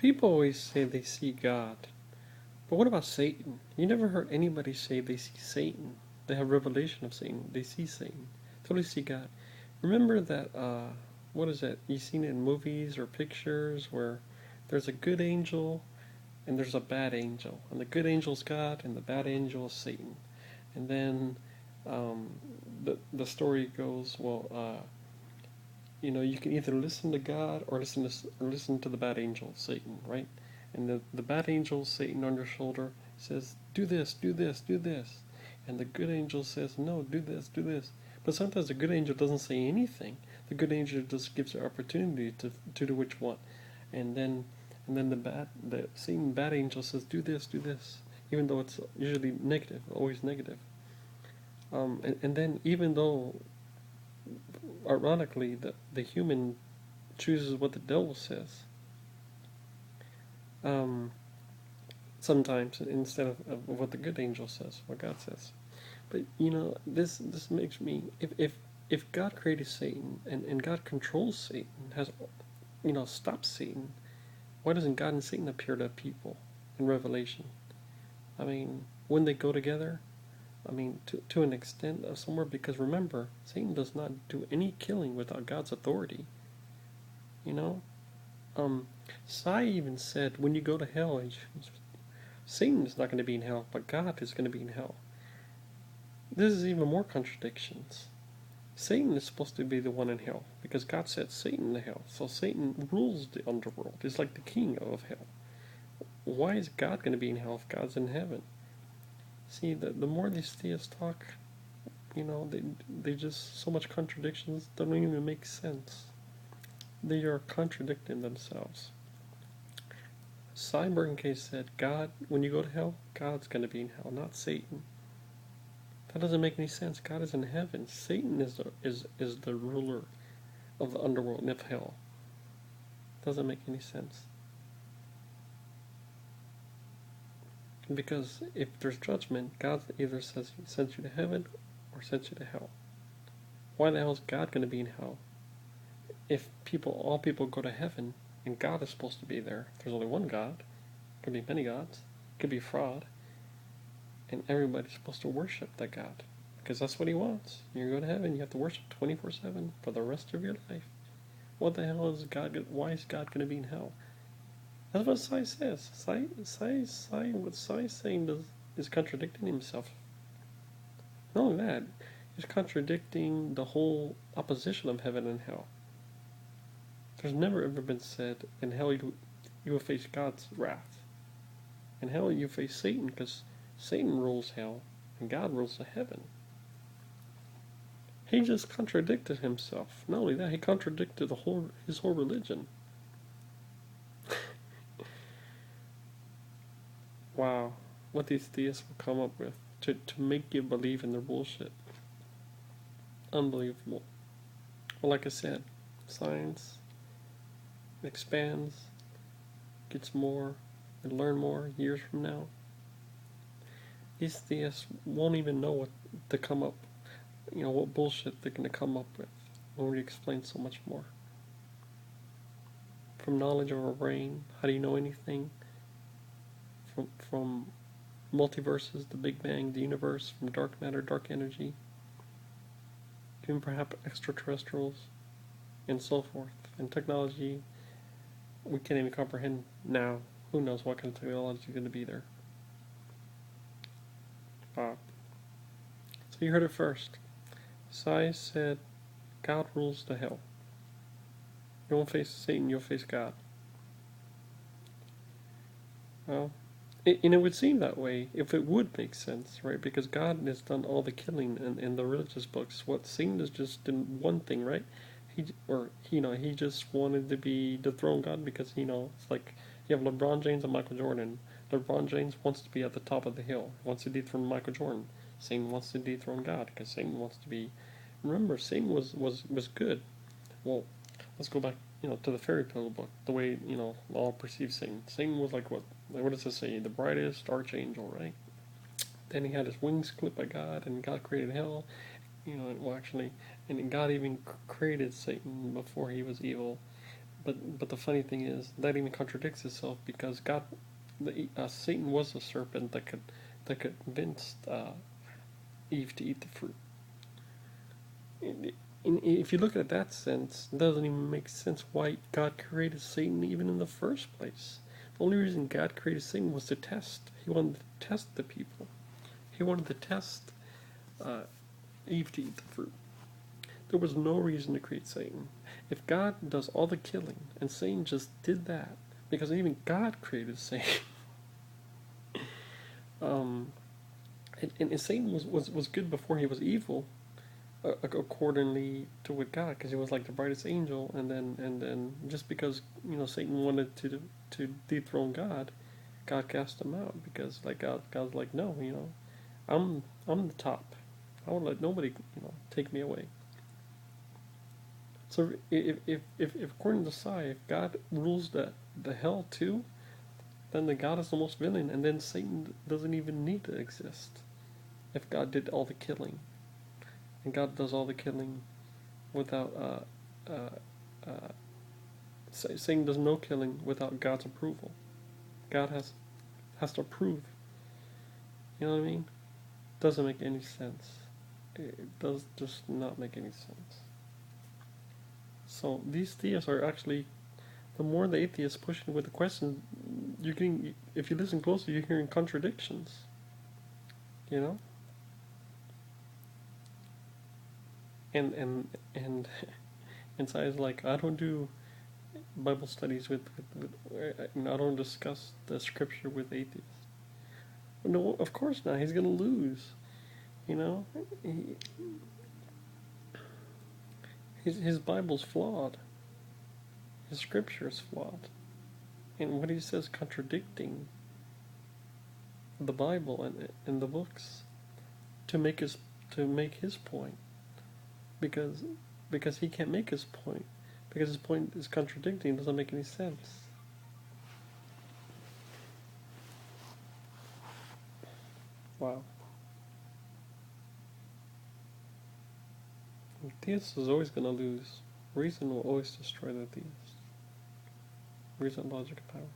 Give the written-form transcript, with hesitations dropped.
People always say they see God, but what about Satan? You never heard anybody say they see Satan. They have revelation of Satan. They see Satan. Totally see God. Remember that, what is it? You've seen it in movies or pictures where there's a good angel and there's a bad angel. And the good angel's God and the bad angel is Satan. And then um, the story goes, well, you can either listen to God or listen to the bad angel, Satan, right? And the bad angel, Satan, on your shoulder says, do this, do this, do this. And the good angel says, no, do this, do this. But sometimes the good angel doesn't say anything. The good angel just gives you opportunity to do what you want. And then the Satan bad angel says, do this, do this. Even though it's usually negative, always negative. And then even though, ironically, the human chooses what the devil says, um, sometimes instead of what the good angel says, what God says. But this makes me, if God created Satan and God controls Satan, has stops Satan, why doesn't God and Satan appear to people in Revelation? I mean, when they go together, I mean, to an extent of somewhere, because remember, Satan does not do any killing without God's authority. You know, Sai even said, when you go to hell, Satan is not going to be in hell, but God is going to be in hell. This is even more contradictions. Satan is supposed to be the one in hell because God set Satan in hell. So Satan rules the underworld. He's like the king of hell. Why is God going to be in hell if God's in heaven? See, the more these theists talk, they just, so much contradictions, they don't even make sense. They are contradicting themselves. Cyborg case said, God, when you go to hell, God's going to be in hell, not Satan. That doesn't make any sense. God is in heaven. Satan is the ruler of the underworld and of hell. Doesn't make any sense. Because if there's judgment, God either says he sent you to heaven or sent you to hell. Why the hell is God going to be in hell? If all people go to heaven and God is supposed to be there, there's only one God. Could be many gods. Could be fraud. And everybody's supposed to worship that God. Because that's what he wants. You go to heaven, you have to worship 24/7 for the rest of your life. What the hell is God? Why is God going to be in hell? That's what Sai says. What Sai's saying is contradicting himself. Not only that, he's contradicting the whole opposition of heaven and hell. There's never ever been said, in hell you will face God's wrath. In hell you face Satan, because Satan rules hell and God rules the heaven. He just contradicted himself. Not only that, he contradicted his whole religion. Wow, what these theists will come up with to make you believe in their bullshit. Unbelievable. Well, like I said, science expands, gets more, and learn more years from now. These theists won't even know what to come up, what bullshit they're going to come up with when we explain so much more. From knowledge of our brain, how do you know anything? From multiverses, the Big Bang, the universe, from dark matter, dark energy, even perhaps extraterrestrials, and so forth. And technology, we can't even comprehend now. Who knows what kind of technology is going to be there. Wow. So you heard it first. Sai said, God rules the hell. You won't face Satan, you'll face God. Well, and it would seem that way if it would make sense, right? Because God has done all the killing in the religious books. What Satan has just done one thing, right? He just wanted to be the throne God because, it's like you have LeBron James and Michael Jordan. LeBron James wants to be at the top of the hill. He wants to dethrone Michael Jordan. Satan wants to dethrone God because Satan wants to be. Remember, Satan was good. Well, let's go back, to the fairy tale book. The way all perceive Satan. Satan was like what? Like, what does it say? The brightest archangel, right? Then he had his wings clipped by God, and God created hell. And God even created Satan before he was evil. but the funny thing is that even contradicts itself because Satan was a serpent that convinced Eve to eat the fruit. If you look at that sense, it doesn't even make sense why God created Satan even in the first place. The only reason God created Satan was to test. He wanted to test the people. He wanted to test uh, Eve to eat the fruit. There was no reason to create Satan. If God does all the killing and Satan just did that, because even God created Satan, um, and Satan was good before he was evil, accordingly to with God, because he was like the brightest angel, and then just because Satan wanted to dethrone God, God cast him out because like God's like, no, I'm the top. I won't let nobody take me away. So if according to Sai, if God rules the hell too, then the God is the most villain, and then Satan doesn't even need to exist. If God did all the killing, and God does all the killing without Satan does no killing without God's approval. God has to approve. You know what I mean? Doesn't make any sense. It does just not make any sense. So these theists are actually, the more the atheists pushing with the question, you're getting, if you listen closely, you're hearing contradictions. You know, and and so I was like, I don't do Bible studies with I don't discuss the scripture with atheists. No, of course not. He's gonna lose. You know, he, his Bible's flawed. His scripture is flawed, and what he says contradicting the Bible and the books to make his point, because he can't make his point because his point is contradicting. It doesn't make any sense. Wow. Theist is always going to lose. Reason will always destroy the theist. Reason, logic, and power.